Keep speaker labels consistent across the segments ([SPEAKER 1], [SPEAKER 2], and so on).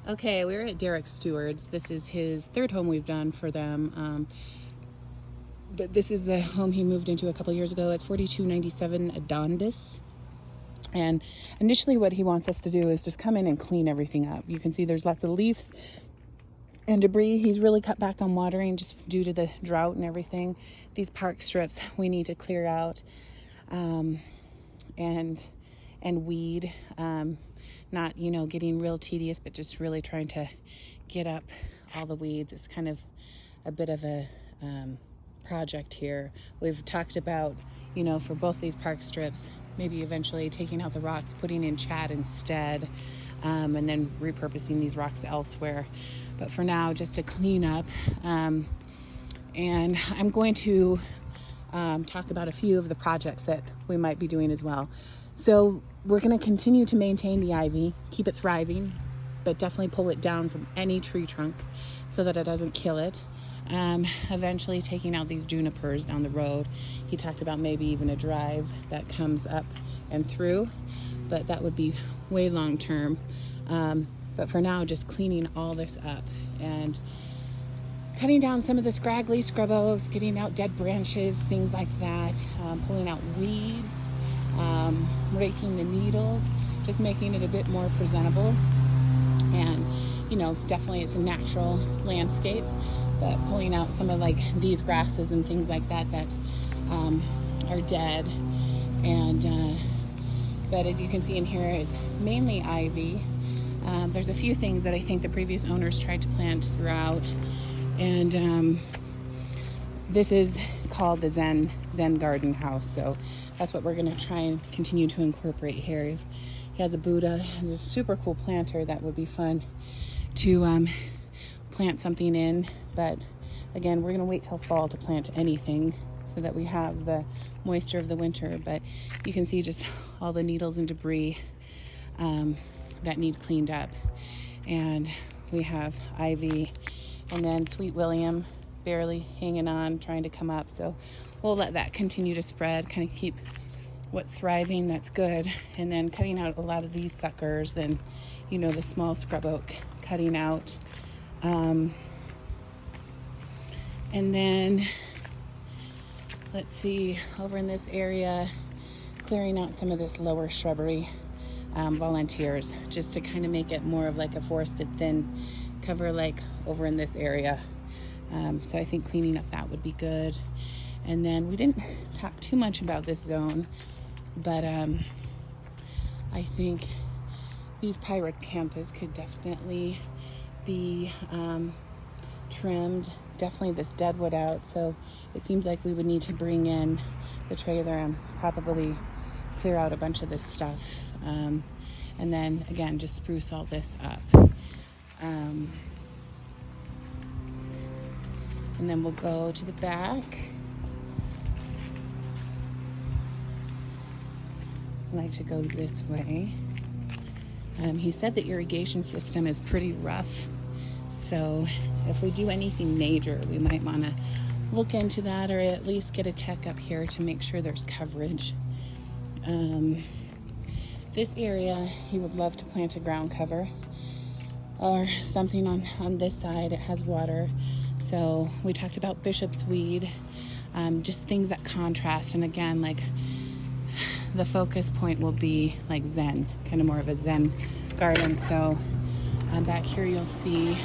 [SPEAKER 1] Okay, we're at Derek's Steward's. This is his third home we've done for them. But this is the home he moved into a couple years ago. It's 4297 Adondas. And initially what he wants us to do is just come in and clean everything up. You can see there's lots of leaves and debris. He's really cut back on watering just due to the drought and everything. These park strips we need to clear out and weed. Not, getting real tedious, but just really trying to get up all the weeds. It's kind of a bit of a project here. We've talked about, for both these park strips, maybe eventually taking out the rocks, putting in chat instead, and then repurposing these rocks elsewhere. But for now, just to clean up. And I'm going to talk about a few of the projects that we might be doing as well. So we're going to continue to maintain the ivy, keep it thriving, but definitely pull it down from any tree trunk so that it doesn't kill it. Eventually taking out these junipers down the road. He talked about maybe even a drive that comes up and through, but that would be way long term. But for now, just cleaning all this up and cutting down some of the scraggly scrub oaks, getting out dead branches, things like that, pulling out weeds, raking the needles, just making it a bit more presentable. And definitely it's a natural landscape, but pulling out some of these grasses and things like that are dead. And but as you can see in here, it's mainly ivy. There's a few things that I think the previous owners tried to plant throughout, and this is called the Zen garden house, so that's what we're going to try and continue to incorporate here. He has a Buddha, has a super cool planter that would be fun to plant something in, but again, we're going to wait till fall to plant anything so that we have the moisture of the winter. But you can see just all the needles and debris that need cleaned up. And we have ivy, and then Sweet William barely hanging on, trying to come up. So we'll let that continue to spread, kind of keep what's thriving that's good, and then cutting out a lot of these suckers, and the small scrub oak cutting out. And then let's see, over in this area, clearing out some of this lower shrubbery, volunteers, just to kind of make it more of like a forested thin cover like over in this area. So I think cleaning up that would be good. And then we didn't talk too much about this zone, but I think these pyracanthes could definitely be trimmed. Definitely this deadwood out. So it seems like we would need to bring in the trailer and probably clear out a bunch of this stuff. And then again, just spruce all this up. And then we'll go to the back. I like to go this way. He said the irrigation system is pretty rough, so if we do anything major, we might want to look into that, or at least get a tech up here to make sure there's coverage. This area, he would love to plant a ground cover or something on this side. It has water, so we talked about bishop's weed, just things that contrast. And again, the focus point will be like Zen, kind of more of a Zen garden. So back here you'll see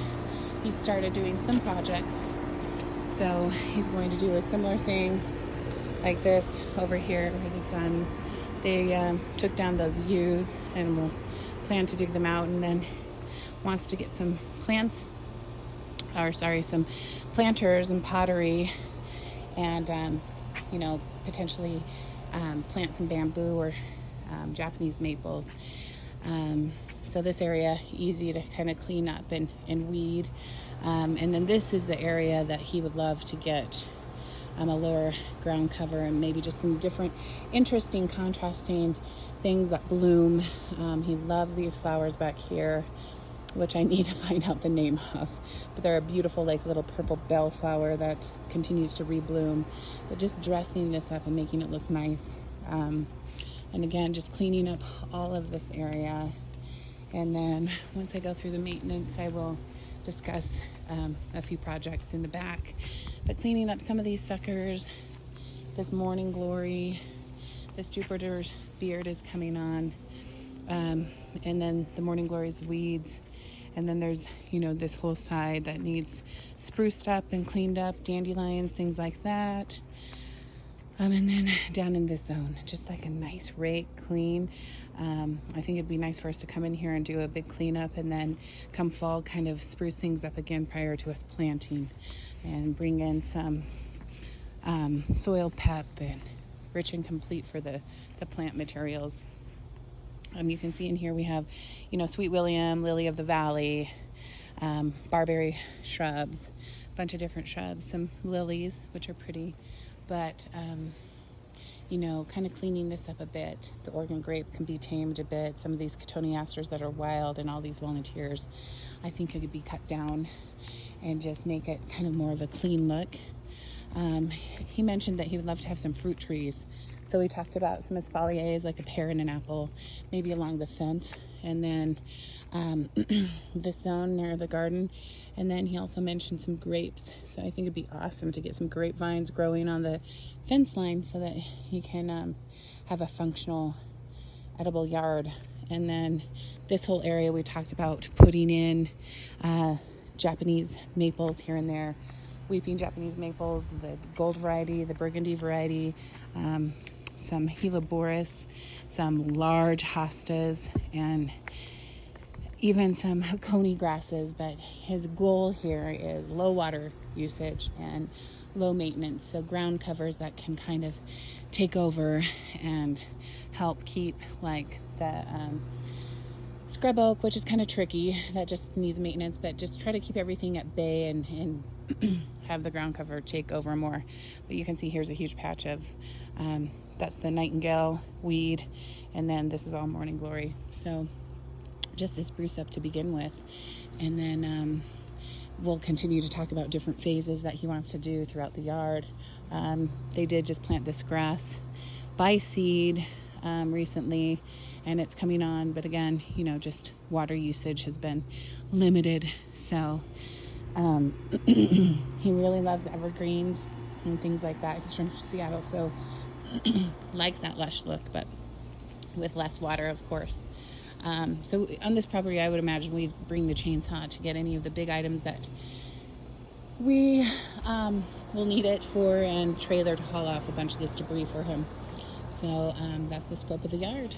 [SPEAKER 1] he started doing some projects. So he's going to do a similar thing like this over here where the sun, they took down those yews, and we'll plan to dig them out, and then wants to get some some planters and pottery, and potentially plant some bamboo or Japanese maples. So this area, easy to kind of clean up and weed. And then this is the area that he would love to get a lower ground cover, and maybe just some different interesting contrasting things that bloom. He loves these flowers back here, which I need to find out the name of, but they're a beautiful little purple bellflower that continues to rebloom. But just dressing this up and making it look nice, and again just cleaning up all of this area. And then once I go through the maintenance, I will discuss a few projects in the back. But cleaning up some of these suckers, this morning glory, this Jupiter's beard is coming on, and then the morning glory's weeds, and then there's this whole side that needs spruced up and cleaned up, dandelions, things like that. And then down in this zone, just like a nice rake clean. I think it'd be nice for us to come in here and do a big cleanup, and then come fall kind of spruce things up again prior to us planting, and bring in some soil pep and rich and complete for the plant materials. You can see in here we have, Sweet William, Lily of the Valley, barberry shrubs, a bunch of different shrubs, some lilies, which are pretty, but kind of cleaning this up a bit. The Oregon grape can be tamed a bit. Some of these cotoneasters that are wild and all these volunteers, I think it could be cut down and just make it kind of more of a clean look. He mentioned that he would love to have some fruit trees. So we talked about some espaliers, like a pear and an apple, maybe along the fence. And then this zone near the garden. And then he also mentioned some grapes. So I think it'd be awesome to get some grapevines growing on the fence line so that he can have a functional, edible yard. And then this whole area we talked about putting in Japanese maples here and there. Weeping Japanese maples, the gold variety, the burgundy variety, some Helleborus, some large hostas, and even some coney grasses. But his goal here is low water usage and low maintenance, so ground covers that can kind of take over and help keep, like the scrub oak, which is kind of tricky, that just needs maintenance, but just try to keep everything at bay and have the ground cover take over more. But you can see here's a huge patch of that's the nightingale weed, and then this is all morning glory. So just to spruce up to begin with, and then we'll continue to talk about different phases that he wants to do throughout the yard. They did just plant this grass by seed recently, and it's coming on, but again, just water usage has been limited. So he really loves evergreens and things like that. He's from Seattle, so likes that lush look, but with less water, of course. So on this property, I would imagine we'd bring the chainsaw to get any of the big items that we will need it for, and trailer to haul off a bunch of this debris for him. So that's the scope of the yard.